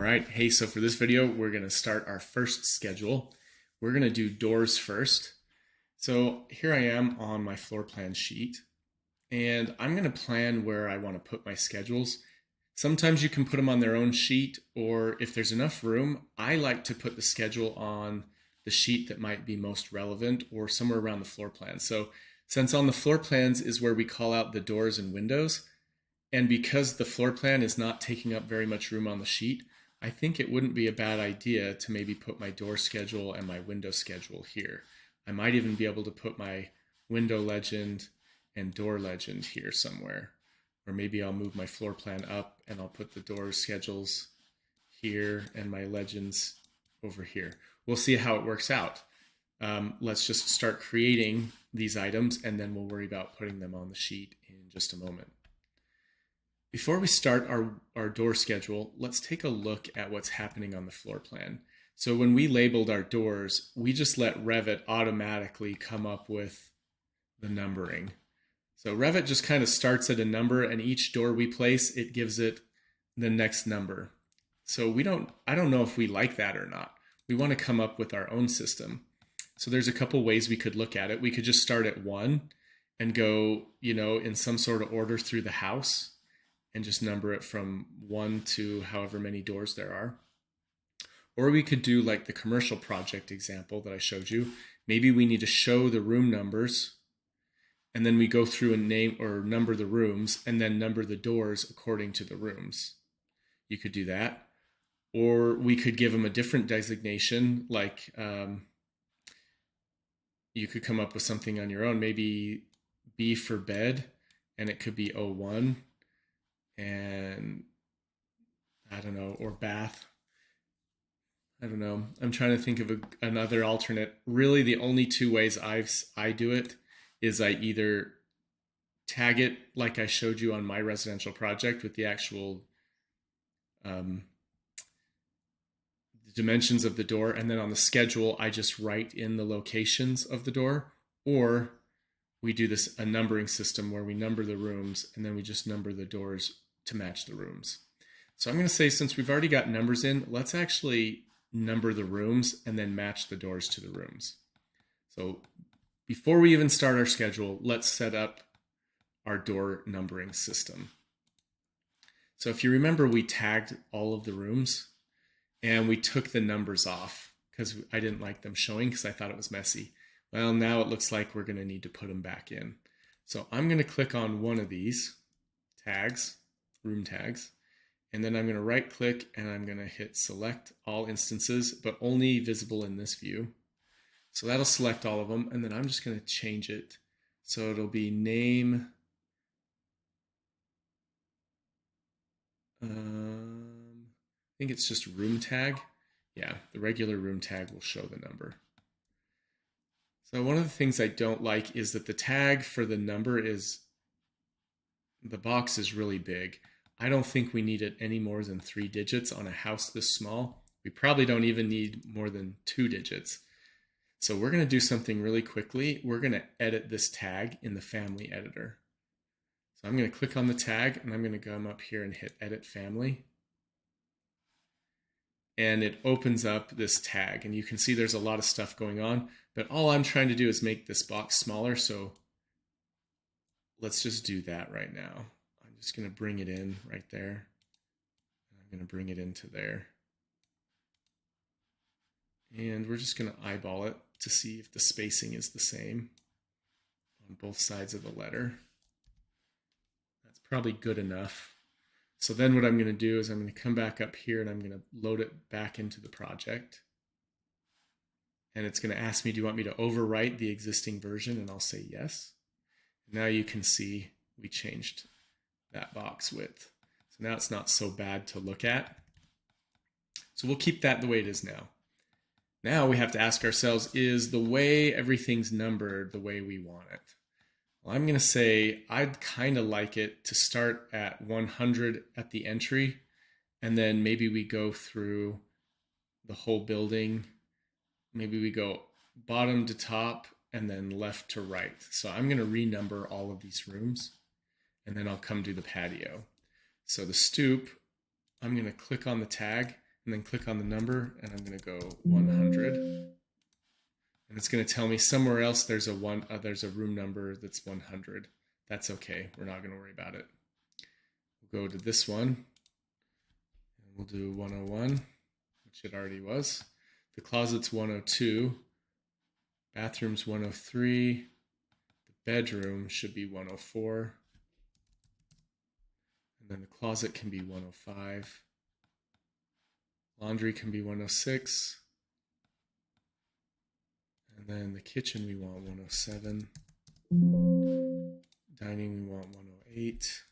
right, hey, so for this video, we're gonna start our first schedule. We're gonna do doors first. So here I am on my floor plan sheet, and I'm gonna plan where I wanna put my schedules. Sometimes you can put them on their own sheet, or if there's enough room, I like to put the schedule on the sheet that might be most relevant or somewhere around the floor plan. So since on the floor plans is where we call out the doors and windows, and because the floor plan is not taking up very much room on the sheet, I think it wouldn't be a bad idea to maybe put my door schedule and my window schedule here. I might even be able to put my window legend and door legend here somewhere. Or maybe I'll move my floor plan up and I'll put the door schedules here and my legends over here. We'll see how it works out. Let's just start creating these items and then we'll worry about putting them on the sheet in just a moment. Before we start our door schedule, let's take a look at what's happening on the floor plan. So when we labeled our doors, we just let Revit automatically come up with the numbering. So Revit just kind of starts at a number, and each door we place, it gives it the next number. So I don't know if we like that or not. We want to come up with our own system. So there's a couple ways we could look at it. We could just start at 1 and go, in some sort of order through the house, and just number it from 1 to however many doors there are. Or we could do like the commercial project example that I showed you. Maybe we need to show the room numbers, and then we go through and name or number the rooms, and then number the doors according to the rooms. You could do that. Or we could give them a different designation, like you could come up with something on your own, maybe B for bed, and it could be 01. And I don't know, or bath. I don't know. I'm trying to think of another alternate. Really, the only two ways I do it is I either tag it like I showed you on my residential project with the actual dimensions of the door, and then on the schedule, I just write in the locations of the door, or we do a numbering system where we number the rooms and then we just number the doors to match the rooms. So I'm going to say, since we've already got numbers in, let's actually number the rooms and then match the doors to the rooms. So before we even start our schedule, let's set up our door numbering system. So if you remember, we tagged all of the rooms and we took the numbers off because I didn't like them showing because I thought it was messy. Well, now it looks like we're going to need to put them back in. So I'm going to click on one of these tags, room tags, and then I'm going to right click and I'm going to hit select all instances, but only visible in this view. So that'll select all of them, and then I'm just going to change it. So it'll be name, I think it's just room tag. Yeah, the regular room tag will show the number. So one of the things I don't like is that the tag for the number the box is really big. I don't think we need it any more than 3 digits on a house this small. We probably don't even need more than 2 digits. So we're going to do something really quickly. We're going to edit this tag in the family editor. So I'm going to click on the tag and I'm going to come up here and hit edit family. And it opens up this tag, and you can see there's a lot of stuff going on, but all I'm trying to do is make this box smaller. So let's just do that right now. I'm just going to bring it in right there. I'm going to bring it into there. And we're just going to eyeball it to see if the spacing is the same on both sides of the letter. That's probably good enough. So then what I'm going to do is I'm going to come back up here and I'm going to load it back into the project. And it's going to ask me, do you want me to overwrite the existing version? And I'll say yes. Now you can see we changed that box width. So now it's not so bad to look at. So we'll keep that the way it is now. Now we have to ask ourselves, is the way everything's numbered the way we want it? Well, I'm going to say I'd kind of like it to start at 100 at the entry, and then maybe we go through the whole building. Maybe we go bottom to top and then left to right. So I'm going to renumber all of these rooms, and then I'll come do the patio. So the stoop, I'm going to click on the tag and then click on the number, and I'm going to go 100. And it's going to tell me somewhere else there's a room number that's 100. That's okay. We're not going to worry about it. We'll go to this one, and we'll do 101, which it already was. The closet's 102. Bathroom's 103. The bedroom should be 104. And then the closet can be 105. Laundry can be 106. And then the kitchen we want 107. Dining we want 108.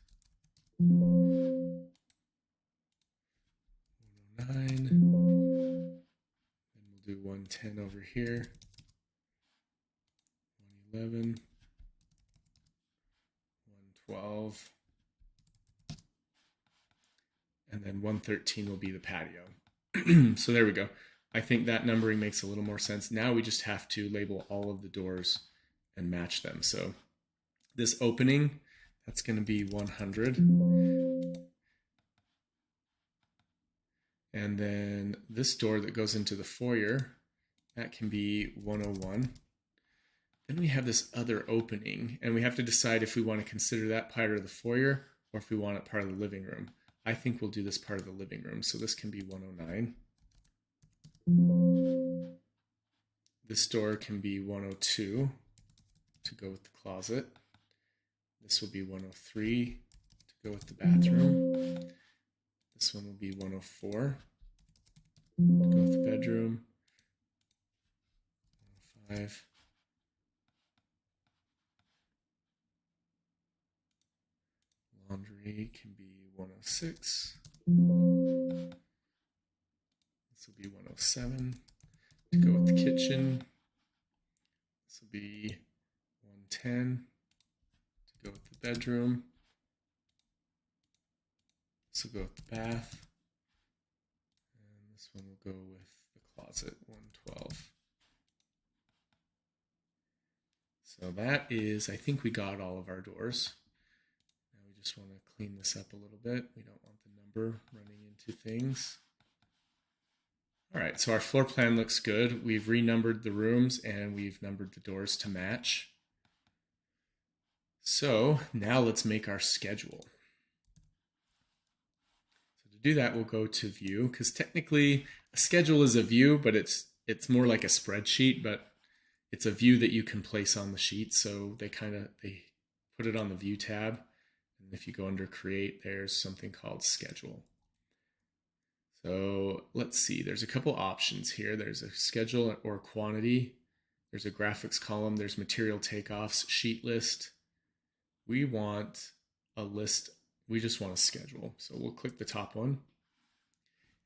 109. Then we'll do 110 over here. 111. 112. And then 113 will be the patio. So there we go. I think that numbering makes a little more sense. Now we just have to label all of the doors and match them. So this opening, that's going to be 100. And then this door that goes into the foyer, that can be 101. Then we have this other opening, and we have to decide if we want to consider that part of the foyer or if we want it part of the living room. I think we'll do this part of the living room. So this can be 109. This door can be 102 to go with the closet. This will be 103 to go with the bathroom. This one will be 104 to go with the bedroom. 105. Laundry can be 106. This will be 107 to go with the kitchen. This will be 110 to go with the bedroom. This will go with the bath. And this one will go with the closet, 112. So that is, I think we got all of our doors. Now we just want to clean this up a little bit. We don't want the number running into things. All right, so our floor plan looks good. We've renumbered the rooms and we've numbered the doors to match. So now let's make our schedule. So to do that, we'll go to view, because technically a schedule is a view, but it's more like a spreadsheet, but it's a view that you can place on the sheet. So they put it on the view tab. And if you go under create, there's something called schedule. So let's see, there's a couple options here. There's a schedule or quantity. There's a graphics column. There's material takeoffs, sheet list. We want a list. We just want a schedule. So we'll click the top one.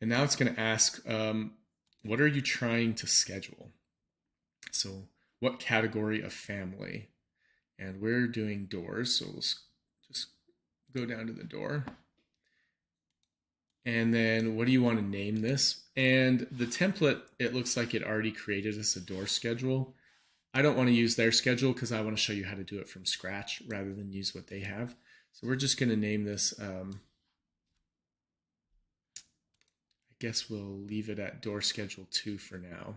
And now it's going to ask, what are you trying to schedule? So what category of family? And we're doing doors. So we'll just go down to the door. And then what do you want to name this? And the template, it looks like it already created us a door schedule. I don't want to use their schedule because I want to show you how to do it from scratch rather than use what they have. So we're just going to name this, I guess we'll leave it at door schedule 2 for now.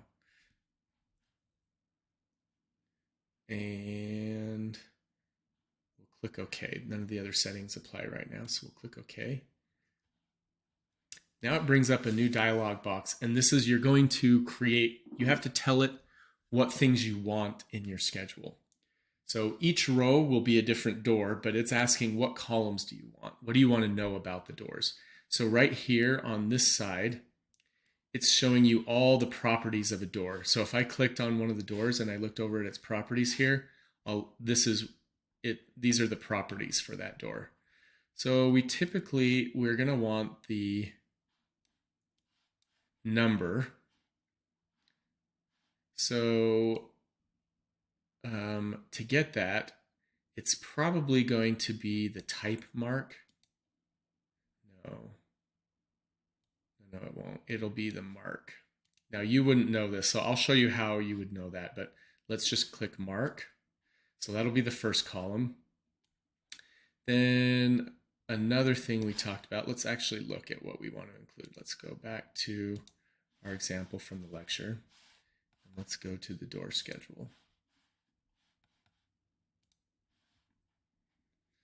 And we'll click OK. None of the other settings apply right now, so we'll click OK. Now it brings up a new dialog box, and this is, you're going to create, you have to tell it what things you want in your schedule. So each row will be a different door, but it's asking what columns do you want? What do you want to know about the doors? So right here on this side, it's showing you all the properties of a door. So if I clicked on one of the doors and I looked over at its properties here, these are the properties for that door. So we're going to want the number. So to get that, it's probably going to be the type mark. No, it won't. It'll be the mark. Now you wouldn't know this, so I'll show you how you would know that, but let's just click mark. So that'll be the first column. Then another thing we talked about, let's actually look at what we want to include. Let's go back to our example from the lecture, and let's go to the door schedule.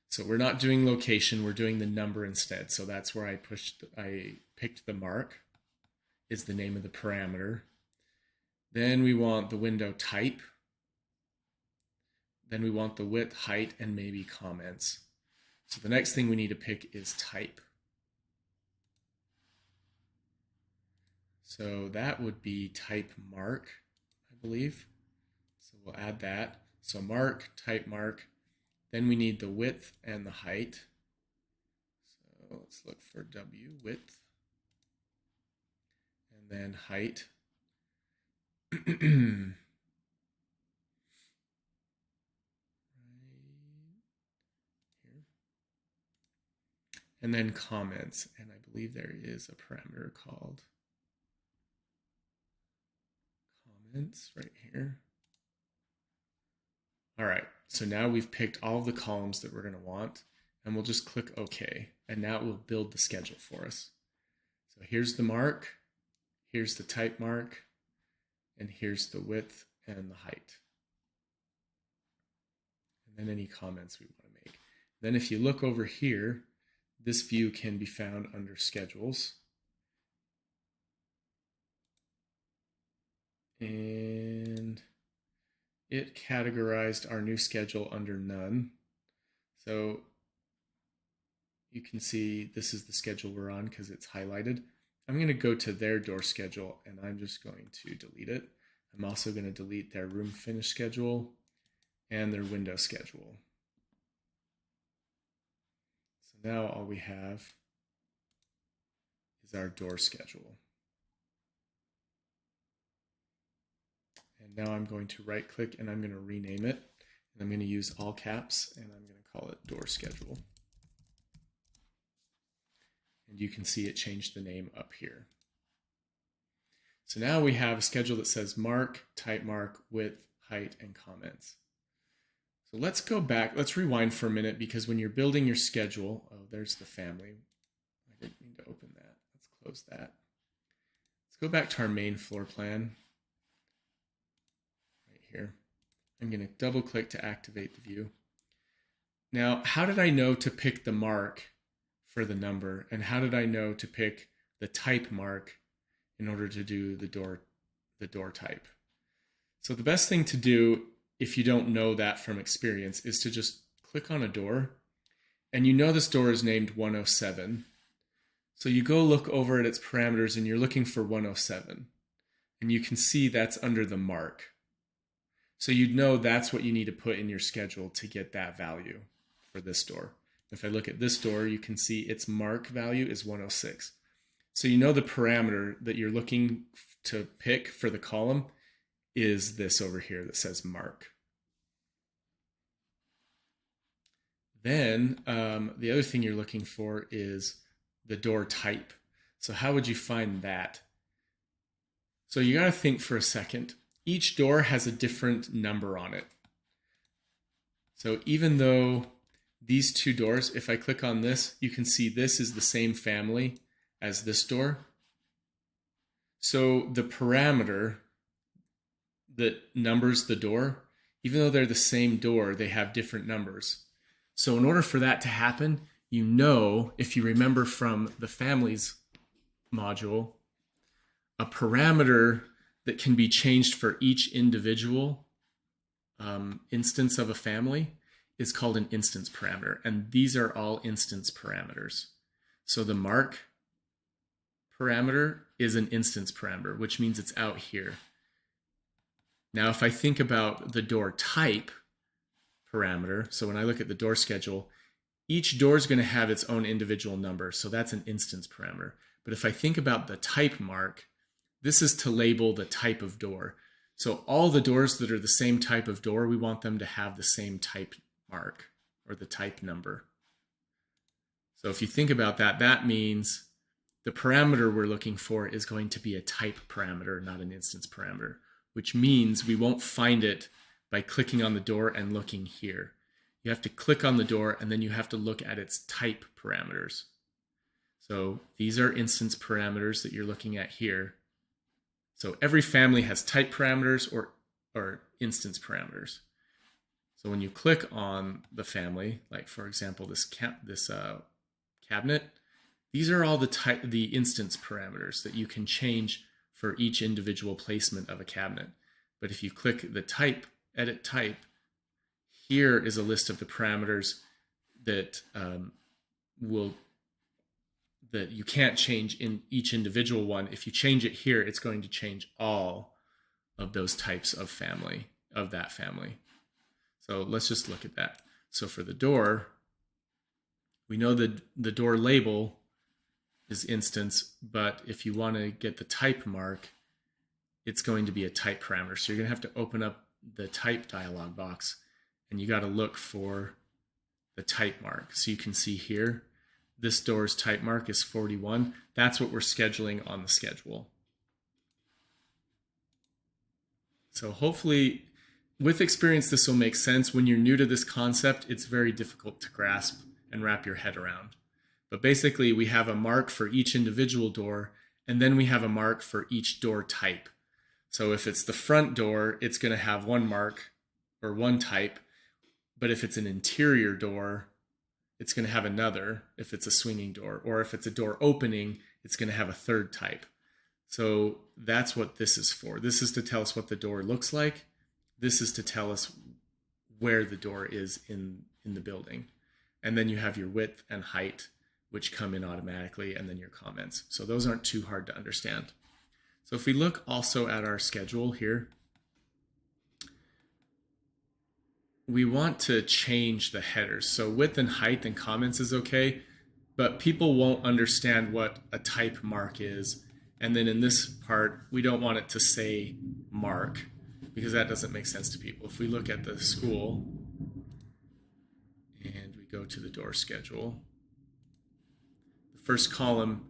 So we're not doing location, we're doing the number instead. So that's where I picked the mark is the name of the parameter. Then we want the window type. Then we want the width, height, and maybe comments. So the next thing we need to pick is type. So that would be type mark, I believe. So we'll add that. So mark, type mark. Then we need the width and the height. So let's look for W, width, and then height. Here. And then comments, and I believe there is a parameter called comments right here. All right, so now we've picked all of the columns that we're going to want, and we'll just click OK, and now it will build the schedule for us. So here's the mark, here's the type mark, and here's the width and the height. And then any comments we want to make. Then if you look over here, this view can be found under schedules. And it categorized our new schedule under none. So you can see this is the schedule we're on because it's highlighted. I'm going to go to their door schedule and I'm just going to delete it. I'm also going to delete their room finish schedule and their window schedule. So now all we have is our door schedule. And now I'm going to right click and I'm going to rename it. And I'm going to use all caps and I'm going to call it door schedule. And you can see it changed the name up here. So now we have a schedule that says mark, type mark, width, height, and comments. So let's go back, let's rewind for a minute because when you're building your schedule, oh, there's the family. I didn't mean to open that. Let's close that. Let's go back to our main floor plan. Right here. I'm going to double click to activate the view. Now, how did I know to pick the mark for the number? And how did I know to pick the type mark in order to do the door type? So the best thing to do if you don't know that from experience is to just click on a door and you know this door is named 107. So you go look over at its parameters and you're looking for 107 and you can see that's under the mark. So you'd know that's what you need to put in your schedule to get that value for this door. If I look at this door, you can see its mark value is 106. So you know the parameter that you're looking to pick for the column is this over here that says mark. Then the other thing you're looking for is the door type. So how would you find that? So you got to think for a second. Each door has a different number on it. So even though these two doors, if I click on this, you can see this is the same family as this door. So the parameter that numbers the door, even though they're the same door, they have different numbers. So in order for that to happen, you know, if you remember from the families module, a parameter that can be changed for each individual instance of a family is called an instance parameter. And these are all instance parameters. So the mark parameter is an instance parameter, which means it's out here. Now, if I think about the door type parameter, so when I look at the door schedule, each door is going to have its own individual number. So that's an instance parameter. But if I think about the type mark, this is to label the type of door. So all the doors that are the same type of door, we want them to have the same type mark or the type number. So if you think about that, that means the parameter we're looking for is going to be a type parameter, not an instance parameter, which means we won't find it by clicking on the door and looking here. you have to click on the door and then you have to look at its type parameters. So these are instance parameters that you're looking at here. So every family has type parameters or instance parameters. So when you click on the family, like for example, this cabinet, these are all the instance parameters that you can change for each individual placement of a cabinet. But if you click the type, edit type, here is a list of the parameters that that you can't change in each individual one. If you change it here, it's going to change all of those types of that family. So let's just look at that. So for the door, we know that the door label is instance, but if you want to get the type mark, it's going to be a type parameter. So you're going to have to open up the type dialog box and you got to look for the type mark. So you can see here, this door's type mark is 41. That's what we're scheduling on the schedule. So hopefully, with experience, this will make sense. When you're new to this concept, it's very difficult to grasp and wrap your head around. But basically, we have a mark for each individual door, and then we have a mark for each door type. So if it's the front door, it's going to have one mark or one type. But if it's an interior door, it's going to have another if it's a swinging door. Or if it's a door opening, it's going to have a third type. So that's what this is for. This is to tell us what the door looks like. This is to tell us where the door is in the building. And then you have your width and height, which come in automatically, and then your comments. So those aren't too hard to understand. So if we look also at our schedule here, we want to change the headers. So width and height and comments is okay, but people won't understand what a type mark is. And then in this part, we don't want it to say mark because that doesn't make sense to people. If we look at the school and we go to the door schedule, the first column,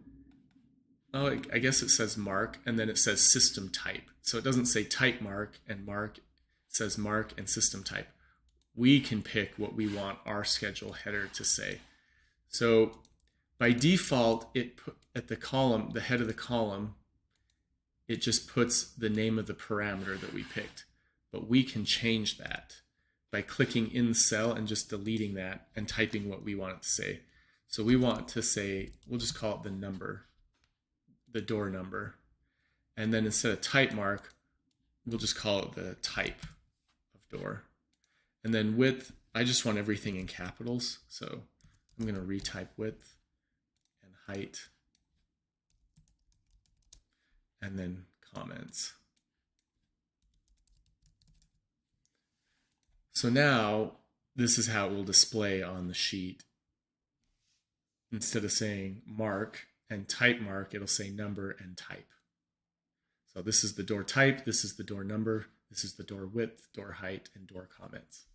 oh, I guess it says mark, and then it says system type. So it doesn't say type mark and mark, it says mark and system type. We can pick what we want our schedule header to say. So by default, it put at the column, the head of the column, it just puts the name of the parameter that we picked. But we can change that by clicking in the cell and just deleting that and typing what we want it to say. So we want to say, we'll just call it the number, the door number. And then instead of type mark, we'll just call it the type of door. And then width, I just want everything in capitals. So I'm going to retype width and height. And then comments. So now this is how it will display on the sheet. Instead of saying mark and type mark, it'll say number and type. So this is the door type, this is the door number, this is the door width, door height, and door comments.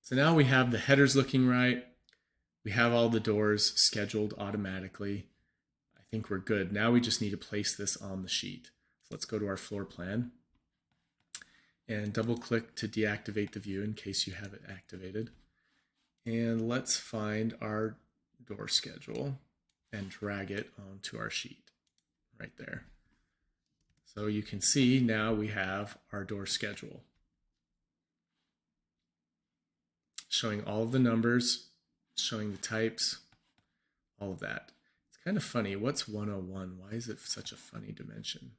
So now we have the headers looking right. We have all the doors scheduled automatically. I think we're good. Now we just need to place this on the sheet. So let's go to our floor plan and double click to deactivate the view in case you have it activated. And let's find our door schedule and drag it onto our sheet right there. So you can see now we have our door schedule showing all of the numbers, showing the types, all of that. It's kind of funny. What's 101? Why is it such a funny dimension?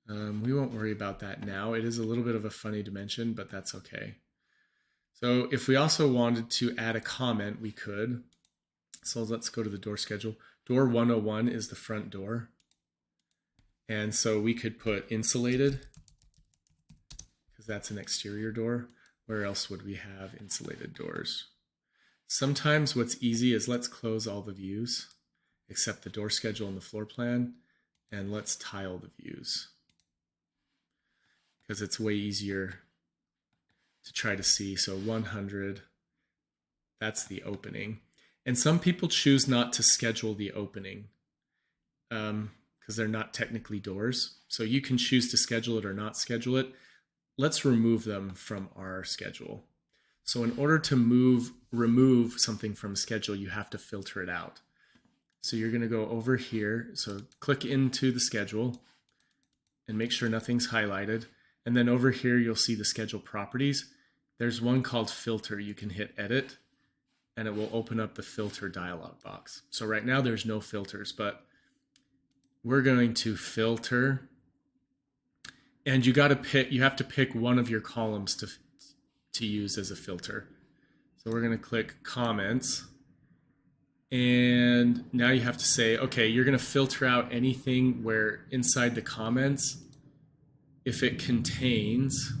We won't worry about that now. It is a little bit of a funny dimension, but that's okay. So if we also wanted to add a comment, we could. So let's go to the door schedule. Door 101 is the front door. And so we could put insulated, because that's an exterior door. Where else would we have insulated doors? Sometimes what's easy is let's close all the views, except the door schedule and the floor plan, and let's tile the views, because it's way easier to try to see. So 100, that's the opening. And some people choose not to schedule the opening because they're not technically doors. So you can choose to schedule it or not schedule it. let's remove them from our schedule. So in order to remove something from a schedule, you have to filter it out. So you're going to go over here. So click into the schedule and make sure nothing's highlighted. And then over here, you'll see the schedule properties. There's one called filter. You can hit edit and it will open up the filter dialog box. So right now there's no filters, but we're going to filter, and you have to pick one of your columns to use as a filter. So we're going to click comments, and now you have to say, okay, you're going to filter out anything where inside the comments, if it contains,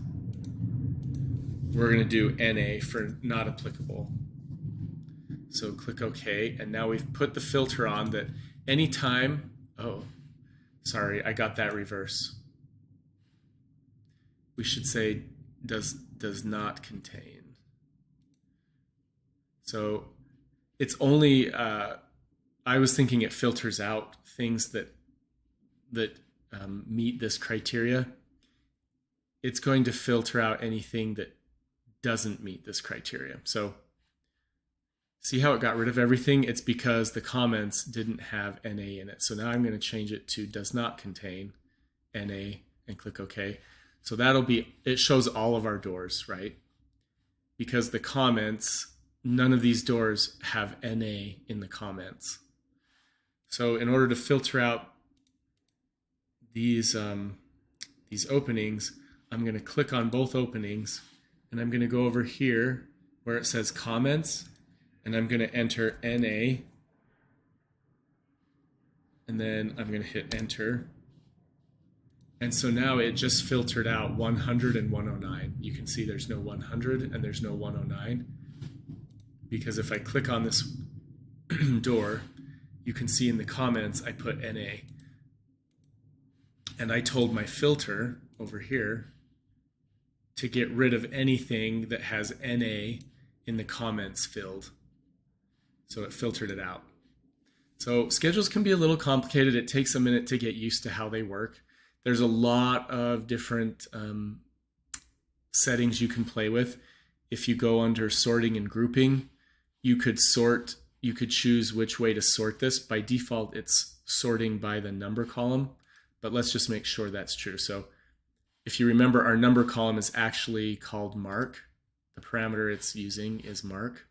we're going to do NA for not applicable. So click OK, and now we've put the filter on that anytime, oh, sorry, I got that reverse. We should say does not contain. So it's only, I was thinking it filters out things that meet this criteria. It's going to filter out anything that doesn't meet this criteria. So see how it got rid of everything? It's because the comments didn't have NA in it. So now I'm going to change it to does not contain NA and click OK. So it shows all of our doors, right? Because the comments, none of these doors have NA in the comments. So in order to filter out these openings, I'm going to click on both openings and I'm going to go over here where it says comments, and I'm going to enter NA, and then I'm going to hit enter. And so now it just filtered out 100 and 109. You can see there's no 100 and there's no 109, because if I click on this door, you can see in the comments I put NA. And I told my filter over here to get rid of anything that has NA in the comments filled. So it filtered it out. So schedules can be a little complicated. It takes a minute to get used to how they work. There's a lot of different settings you can play with. If you go under sorting and grouping, you could choose which way to sort this. By default, it's sorting by the number column, but let's just make sure that's true. So if you remember, our number column is actually called mark. The parameter it's using is mark.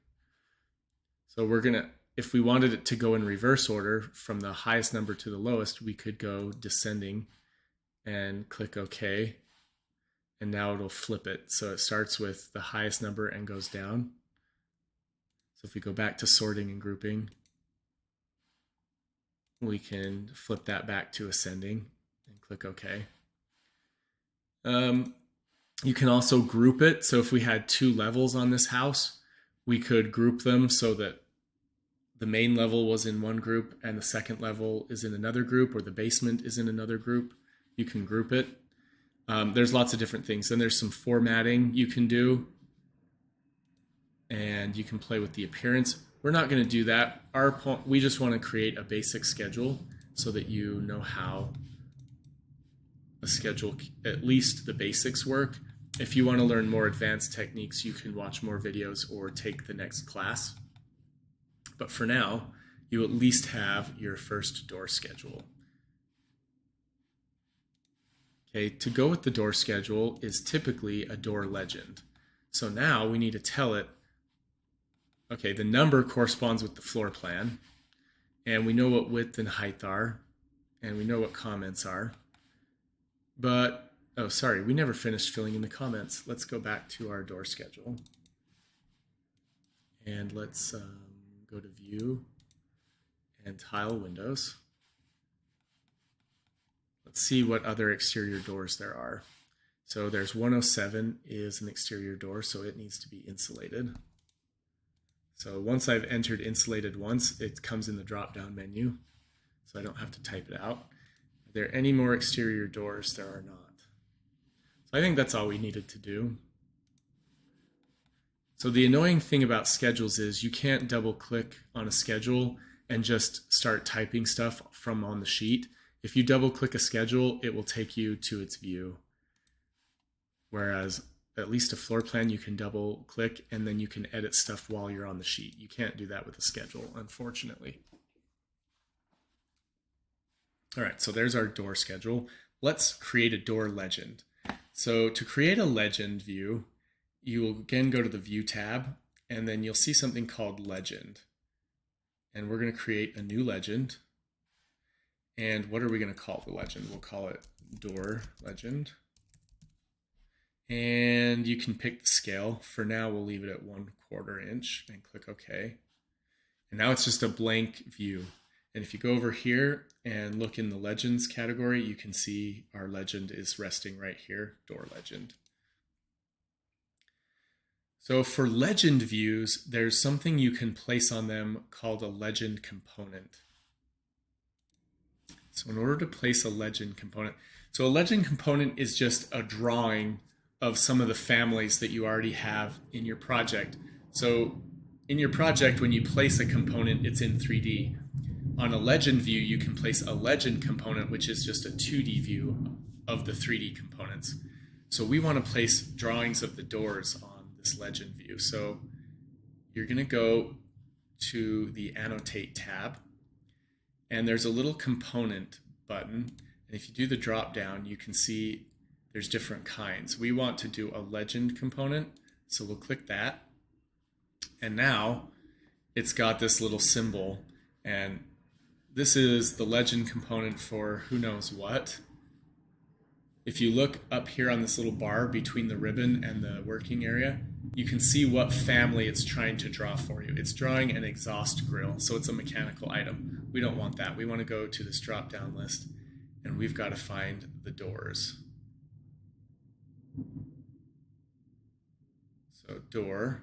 So if we wanted it to go in reverse order from the highest number to the lowest, we could go descending and click OK. And now it'll flip it. So it starts with the highest number and goes down. So if we go back to sorting and grouping, we can flip that back to ascending and click OK. You can also group it. So if we had 2 levels on this house, we could group them so that the main level was in one group and the second level is in another group, or the basement is in another group. You can group it. There's lots of different things. Then there's some formatting you can do, and you can play with the appearance. We're not going to do that. We just want to create a basic schedule so that you know how a schedule, at least the basics, work. If you want to learn more advanced techniques, you can watch more videos or take the next class. But for now, you at least have your first door schedule. Okay, to go with the door schedule is typically a door legend. So now we need to tell it, okay, the number corresponds with the floor plan, and we know what width and height are, and we know what comments are. But, oh, sorry, we never finished filling in the comments. Let's go back to our door schedule. And let's go to View and Tile Windows. Let's see what other exterior doors there are. So there's 107 is an exterior door, so it needs to be insulated. So once I've entered insulated once, it comes in the drop-down menu, so I don't have to type it out. Are there any more exterior doors? There are not. So I think that's all we needed to do. So the annoying thing about schedules is you can't double-click on a schedule and just start typing stuff from on the sheet. If you double-click a schedule, it will take you to its view, whereas at least a floor plan, you can double click and then you can edit stuff while you're on the sheet. You can't do that with a schedule, unfortunately. All right, so there's our door schedule. Let's create a door legend. So to create a legend view, you will again go to the View tab, and then you'll see something called Legend. And we're going to create a new legend. And what are we going to call the legend? We'll call it Door Legend. And you can pick the scale. For now, we'll leave it at 1/4 inch and click OK. And now it's just a blank view. And if you go over here and look in the Legends category, you can see our legend is resting right here, Door Legend. So for legend views, there's something you can place on them called a legend component. So in order to place a legend component, so a legend component is just a drawing of some of the families that you already have in your project. So in your project, when you place a component, it's in 3D. On a legend view, you can place a legend component, which is just a 2D view of the 3D components. So we want to place drawings of the doors on this legend view. So you're going to go to the Annotate tab, and there's a little component button. And if you do the drop down, you can see there's different kinds. We want to do a legend component, so we'll click that. And now it's got this little symbol, and this is the legend component for who knows what. If you look up here on this little bar between the ribbon and the working area, you can see what family it's trying to draw for you. It's drawing an exhaust grill, so it's a mechanical item. We don't want that. We want to go to this drop-down list, and we've got to find the doors. So door.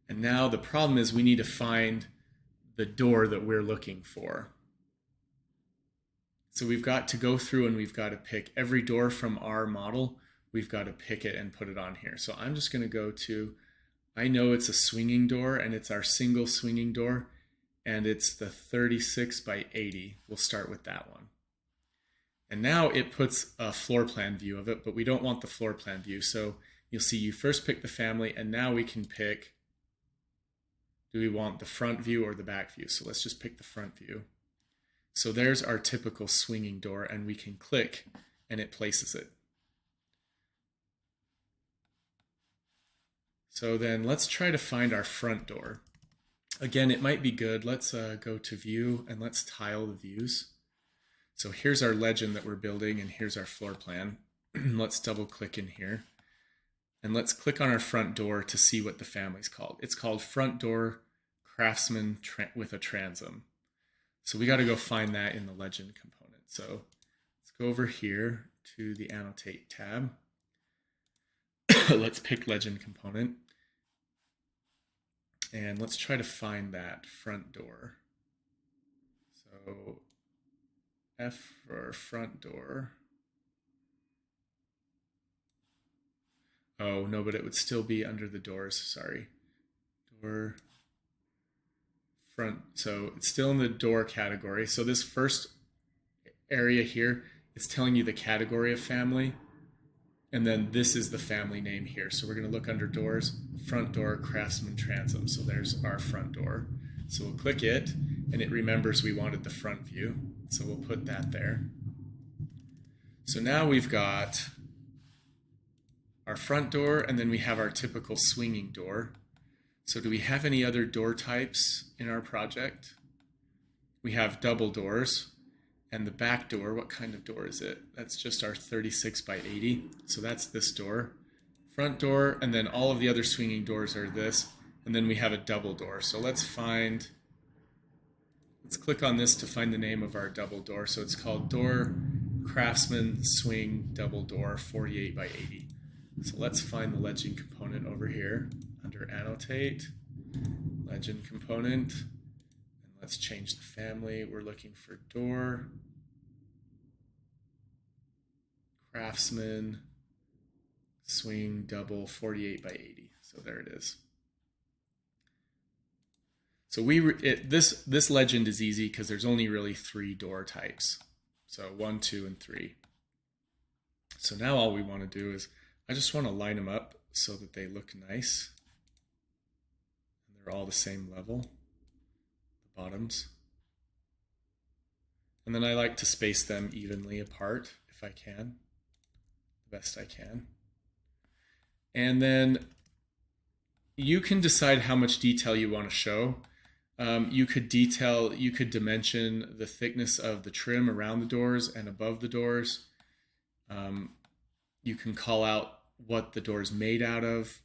And now the problem is we need to find the door that we're looking for. So we've got to go through and we've got to pick every door from our model. We've got to pick it and put it on here. So I'm just going to go to, I know it's a swinging door and it's our single swinging door, and it's the 36 by 80. We'll start with that one. And now it puts a floor plan view of it, but we don't want the floor plan view. So you'll see you first pick the family, and now we can pick, do we want the front view or the back view? So let's just pick the front view. So there's our typical swinging door, and we can click and it places it. So then let's try to find our front door. Again, it might be good. Let's go to View and let's tile the views. So here's our legend that we're building, and here's our floor plan. Let's double click in here. And let's click on our front door to see what the family's called. It's called Front Door Craftsman with a Transom. So we got to go find that in the legend component. So let's go over here to the Annotate tab. Let's pick legend component. And let's try to find that front door. So F for front door. Oh, no, but it would still be under the doors, sorry. Door, front, so it's still in the door category. So this first area here, it's telling you the category of family, and then this is the family name here. So we're gonna look under doors, Front Door Craftsman Transom. So there's our front door. So we'll click it, and it remembers we wanted the front view. So we'll put that there. So now we've got our front door, and then we have our typical swinging door. So do we have any other door types in our project? We have double doors, and the back door, what kind of door is it? That's just our 36 by 80. So that's this door. Front door, and then all of the other swinging doors are this, and then we have a double door. So let's click on this to find the name of our double door. So it's called Door Craftsman Swing Double Door 48 by 80. So let's find the legend component over here under Annotate, legend component, and let's change the family. We're looking for Door Craftsman Swing Double 48 by 80. So there it is. So this legend is easy because there's only really 3 door types. So 1, 2, and 3. So now all we want to do is I just want to line them up so that they look nice. And they're all the same level, the bottoms. And then I like to space them evenly apart if I can, the best I can. And then you can decide how much detail you want to show. You could dimension the thickness of the trim around the doors and above the doors. You can call out what the door is made out of,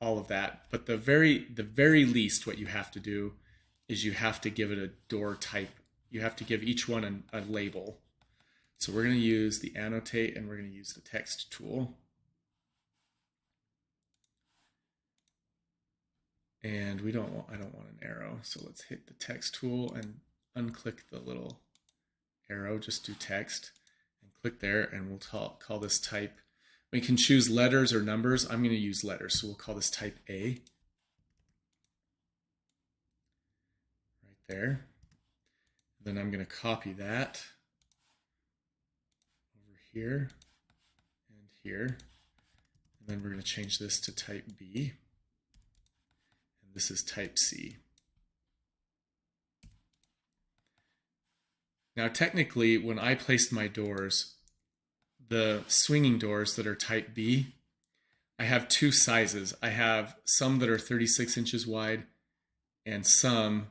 all of that. But the very least, what you have to do is you have to give it a door type. You have to give each one a label. So we're going to use the annotate and we're going to use the text tool. And I don't want an arrow. So let's hit the text tool and unclick the little arrow, just do text and click there, and we'll call this type. We can choose letters or numbers. I'm going to use letters, so we'll call this type A. Right there. Then I'm going to copy that over here and here. And then we're going to change this to type B. And this is type C. Now, technically, when I placed my doors, the swinging doors that are type B, I have two sizes. I have some that are 36 inches wide and some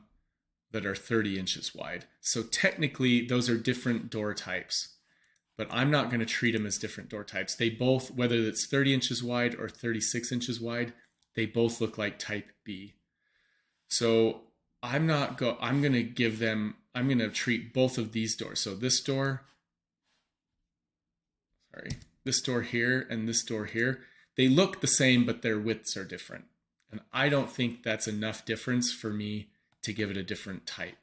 that are 30 inches wide. So technically, those are different door types, but I'm not going to treat them as different door types. They both, whether it's 30 inches wide or 36 inches wide, they both look like type B. So I'm going to treat both of these doors. So this door here and this door here, they look the same, but their widths are different. And I don't think that's enough difference for me to give it a different type.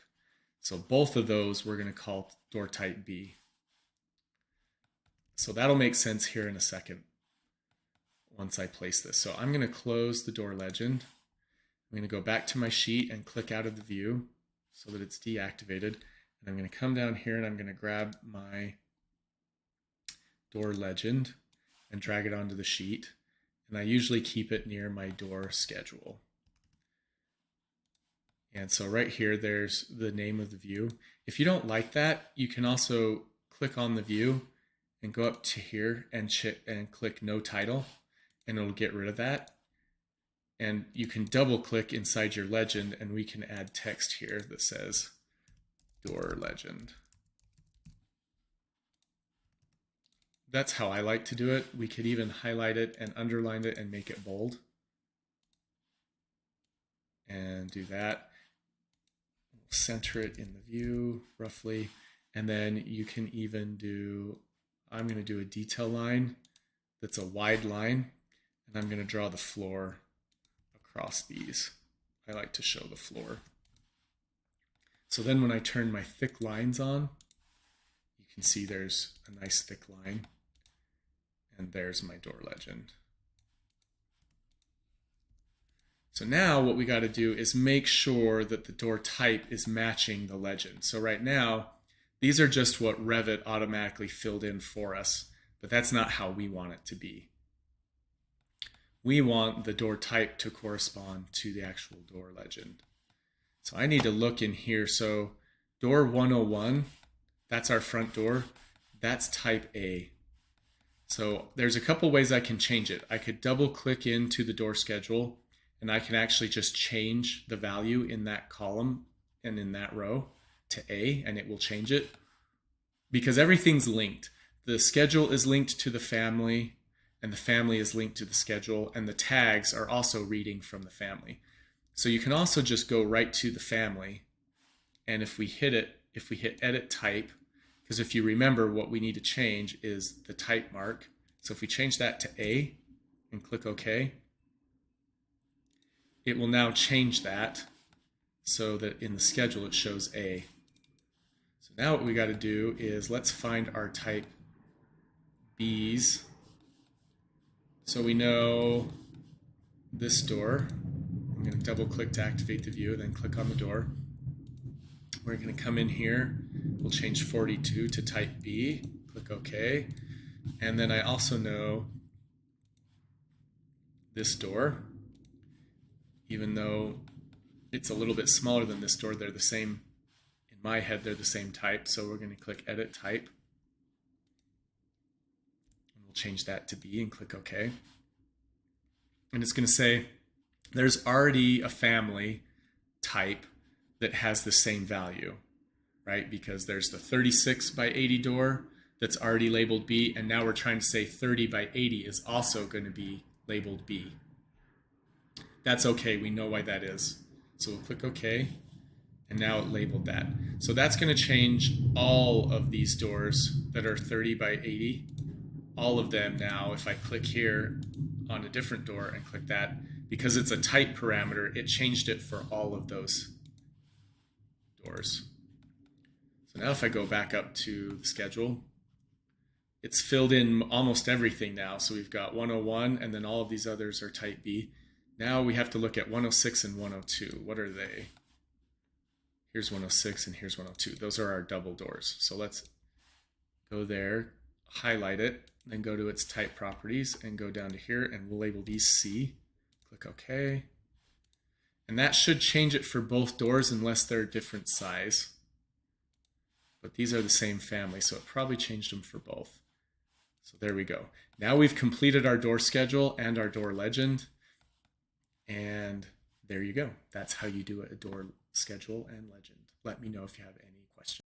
So both of those we're going to call door type B. So that'll make sense here in a second once I place this. So I'm going to close the door legend. I'm going to go back to my sheet and click out of the view so that it's deactivated. And I'm going to come down here and I'm going to grab my door legend and drag it onto the sheet. And I usually keep it near my door schedule. And so right here, there's the name of the view. If you don't like that, you can also click on the view and go up to here and click no title, and it'll get rid of that. And you can double click inside your legend and we can add text here that says door legend. That's how I like to do it. We could even highlight it and underline it and make it bold. And do that. Center it in the view roughly. And then you can even I'm going to do a detail line that's a wide line. And I'm going to draw the floor across these. I like to show the floor. So then when I turn my thick lines on, you can see there's a nice thick line. And there's my door legend. So now what we got to do is make sure that the door type is matching the legend. So right now, these are just what Revit automatically filled in for us, but that's not how we want it to be. We want the door type to correspond to the actual door legend. So I need to look in here. So door 101, that's our front door. That's type A. So there's a couple ways I can change it. I could double click into the door schedule and I can actually just change the value in that column and in that row to A, and it will change it because everything's linked. The schedule is linked to the family and the family is linked to the schedule, and the tags are also reading from the family. So you can also just go right to the family, and if we hit edit type, because if you remember what we need to change is the type mark. So if we change that to A and click OK, it will now change that so that in the schedule it shows A. So now what we got to do is let's find our type B's. So we know this door. I'm going to double click to activate the view, then click on the door. We're going to come in here. We'll change 42 to type B. Click OK. And then I also know this door, even though it's a little bit smaller than this door. They're the same, in my head, they're the same type. So we're going to click Edit Type. And we'll change that to B and click OK. And it's going to say there's already a family type that has the same value, right? Because there's the 36 by 80 door that's already labeled B, and now we're trying to say 30 by 80 is also going to be labeled B. That's okay, we know why that is. So we'll click OK, and now it labeled that. So that's going to change all of these doors that are 30 by 80. All of them now, if I click here on a different door and click that, because it's a type parameter, it changed it for all of those doors. So now if I go back up to the schedule, it's filled in almost everything now. So we've got 101, and then all of these others are type B. Now we have to look at 106 and 102. What are they? Here's 106 and here's 102. Those are our double doors. So let's go there, highlight it, then go to its type properties and go down to here, and we'll label these C. Click OK. And that should change it for both doors unless they're a different size. But these are the same family, so it probably changed them for both. So there we go. Now we've completed our door schedule and our door legend. And there you go. That's how you do a door schedule and legend. Let me know if you have any